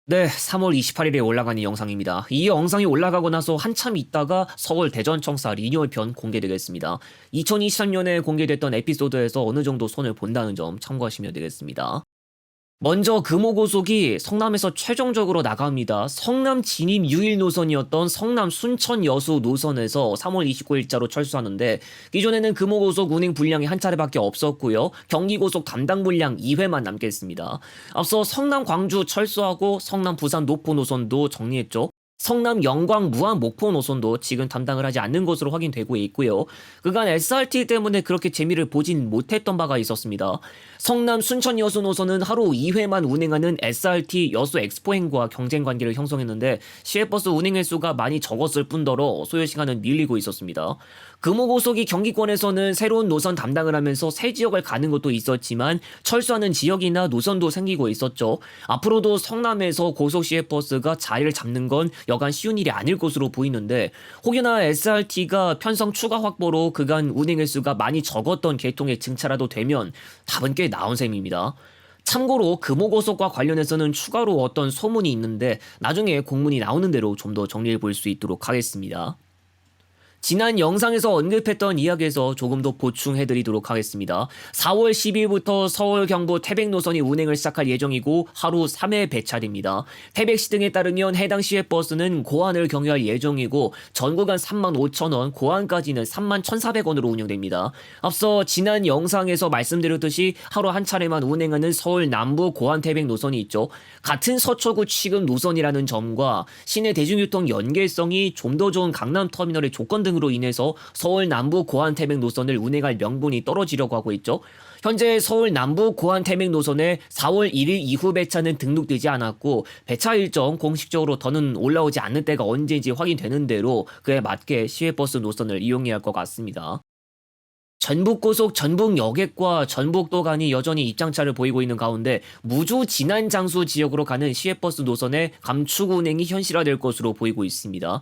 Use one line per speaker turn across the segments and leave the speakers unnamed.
네, 3월 28일에 올라가는 영상입니다. 이 영상이 올라가고 나서 한참 있다가 서울 대전청사 리뉴얼편 공개되겠습니다. 2023년에 공개됐던 에피소드에서 어느 정도 손을 본다는 점 참고하시면 되겠습니다. 먼저 금호고속이 성남에서 최종적으로 나갑니다. 성남 진입 유일 노선이었던 성남 순천 여수 노선에서 3월 29일자로 철수하는데, 기존에는 금호고속 운행 분량이 한 차례밖에 없었고요. 경기고속 담당 분량 2회만 남겠습니다. 앞서 성남 광주 철수하고 성남 부산 노포 노선도 정리했죠. 성남 영광 무안 목포 노선도 지금 담당을 하지 않는 것으로 확인되고 있고요. 그간 SRT 때문에 그렇게 재미를 보진 못했던 바가 있었습니다. 성남 순천 여수 노선은 하루 2회만 운행하는 SRT 여수 엑스포행과 경쟁 관계를 형성했는데, 시외버스 운행 횟수가 많이 적었을 뿐더러 소요 시간은 밀리고 있었습니다. 금호고속이 경기권에서는 새로운 노선 담당을 하면서 새 지역을 가는 것도 있었지만 철수하는 지역이나 노선도 생기고 있었죠. 앞으로도 성남에서 고속 시외버스가 자리를 잡는 건 여간 쉬운 일이 아닐 것으로 보이는데, 혹여나 SRT가 편성 추가 확보로 그간 운행 횟수가 많이 적었던 계통에 증차라도 되면 답은 꽤 나온 셈입니다. 참고로 금호고속과 관련해서는 추가로 어떤 소문이 있는데 나중에 공문이 나오는 대로 좀 더 정리해 볼 수 있도록 하겠습니다. 지난 영상에서 언급했던 이야기에서 조금 더 보충해드리도록 하겠습니다. 4월 10일부터 서울 경부 태백 노선이 운행을 시작할 예정이고 하루 3회 배차됩니다. 태백시 등에 따르면 해당 시외버스는 고안을 경유할 예정이고 전구간 35,000원, 고안까지는 31,400원으로 운영됩니다. 앞서 지난 영상에서 말씀드렸듯이 하루 한 차례만 운행하는 서울 남부 고안 태백 노선이 있죠. 같은 서초구 취급 노선이라는 점과 시내 대중교통 연계성이 좀 더 좋은 강남터미널의 조건 등으로 인해서 서울 남부 고안 태백 노선을 운행할 명분이 떨어지려고 하고 있죠. 현재 서울 남부 고안 태백 노선에 4월 1일 이후 배차는 등록되지 않았고, 배차 일정 공식적으로 더는 올라오지 않는 때가 언제인지 확인되는 대로 그에 맞게 시외버스 노선을 이용해야 할 것 같습니다. 전북고속 전북여객과 전북도 간이 여전히 입장차를 보이고 있는 가운데 무주 진안 장수 지역으로 가는 시외버스 노선의 감축 운행이 현실화될 것으로 보이고 있습니다.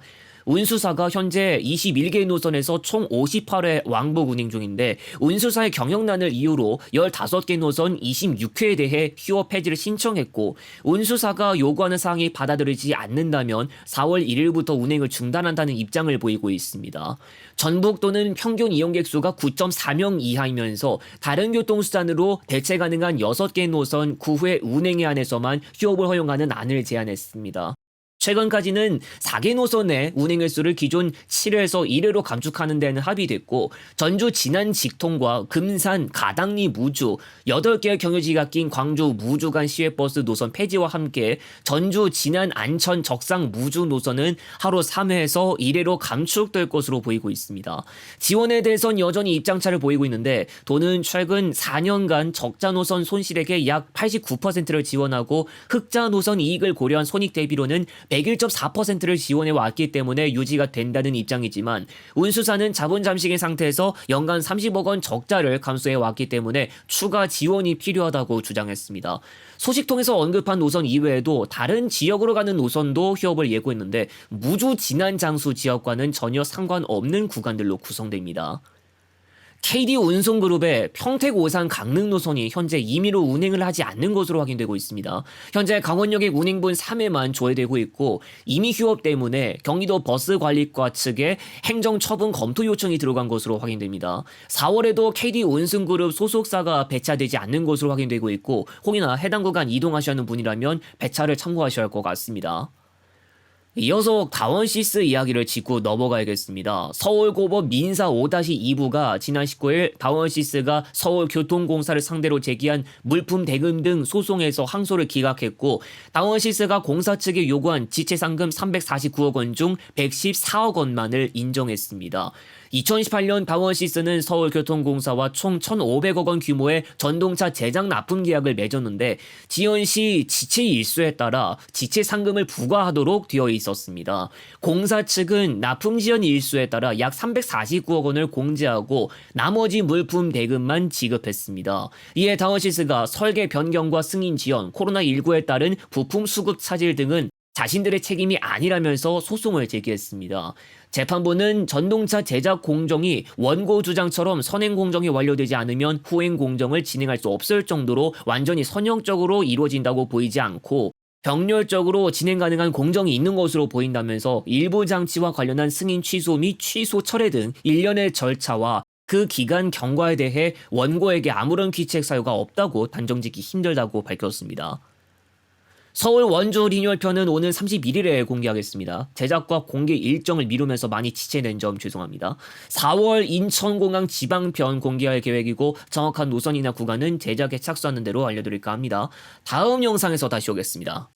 운수사가 현재 21개 노선에서 총 58회 왕복 운행 중인데, 운수사의 경영난을 이유로 15개 노선 26회에 대해 휴업 폐지를 신청했고, 운수사가 요구하는 사항이 받아들이지 않는다면 4월 1일부터 운행을 중단한다는 입장을 보이고 있습니다. 전북도는 평균 이용객 수가 9.4명 이하이면서 다른 교통수단으로 대체 가능한 6개 노선 9회 운행에 한해서만 휴업을 허용하는 안을 제안했습니다. 최근까지는 4개 노선의 운행 횟수를 기존 7회에서 1회로 감축하는 데는 합의됐고, 전주 진안 직통과 금산 가당리 무주 8개의 경유지가 낀 광주 무주 간 시외버스 노선 폐지와 함께 전주 진안 안천 적상 무주 노선은 하루 3회에서 1회로 감축될 것으로 보이고 있습니다. 지원에 대해선 여전히 입장차를 보이고 있는데, 도는 최근 4년간 적자 노선 손실액의 약 89%를 지원하고 흑자 노선 이익을 고려한 손익 대비로는 101.4%를 지원해 왔기 때문에 유지가 된다는 입장이지만, 운수사는 자본 잠식인 상태에서 연간 30억 원 적자를 감수해 왔기 때문에 추가 지원이 필요하다고 주장했습니다. 소식통에서 언급한 노선 이외에도 다른 지역으로 가는 노선도 휴업을 예고했는데, 무주 진안 장수 지역과는 전혀 상관없는 구간들로 구성됩니다. KD 운송그룹의 평택 오산 강릉 노선이 현재 임의로 운행을 하지 않는 것으로 확인되고 있습니다. 현재 강원역의 운행분 3회만 조회되고 있고, 임의 휴업 때문에 경기도 버스관리과 측에 행정처분 검토 요청이 들어간 것으로 확인됩니다. 4월에도 KD 운송그룹 소속사가 배차되지 않는 것으로 확인되고 있고, 혹여나 해당 구간 이동하셔야 하는 분이라면 배차를 참고하셔야 할 것 같습니다. 이어서 다원시스 이야기를 짚고 넘어가야겠습니다. 서울고법 민사 5-2부가 지난 19일 다원시스가 서울교통공사를 상대로 제기한 물품 대금 등 소송에서 항소를 기각했고, 다원시스가 공사 측에 요구한 지체상금 349억 원 중 114억 원만을 인정했습니다. 2018년 다원시스는 서울교통공사와 총 1,500억 원 규모의 전동차 제작 납품 계약을 맺었는데, 지연시 지체 일수에 따라 지체 상금을 부과하도록 되어 있었습니다. 공사 측은 납품 지연 일수에 따라 약 349억 원을 공제하고 나머지 물품 대금만 지급했습니다. 이에 다원시스가 설계 변경과 승인 지연, 코로나19에 따른 부품 수급 차질 등은 자신들의 책임이 아니라면서 소송을 제기했습니다. 재판부는 전동차 제작 공정이 원고 주장처럼 선행 공정이 완료되지 않으면 후행 공정을 진행할 수 없을 정도로 완전히 선형적으로 이루어진다고 보이지 않고, 병렬적으로 진행 가능한 공정이 있는 것으로 보인다면서 일부 장치와 관련한 승인 취소 및 취소 철회 등 일련의 절차와 그 기간 경과에 대해 원고에게 아무런 귀책 사유가 없다고 단정짓기 힘들다고 밝혔습니다. 서울 원조 리뉴얼편은 오는 31일에 공개하겠습니다. 제작과 공개 일정을 미루면서 많이 지체된 점 죄송합니다. 4월 인천공항 지방편 공개할 계획이고 정확한 노선이나 구간은 제작에 착수하는 대로 알려드릴까 합니다. 다음 영상에서 다시 오겠습니다.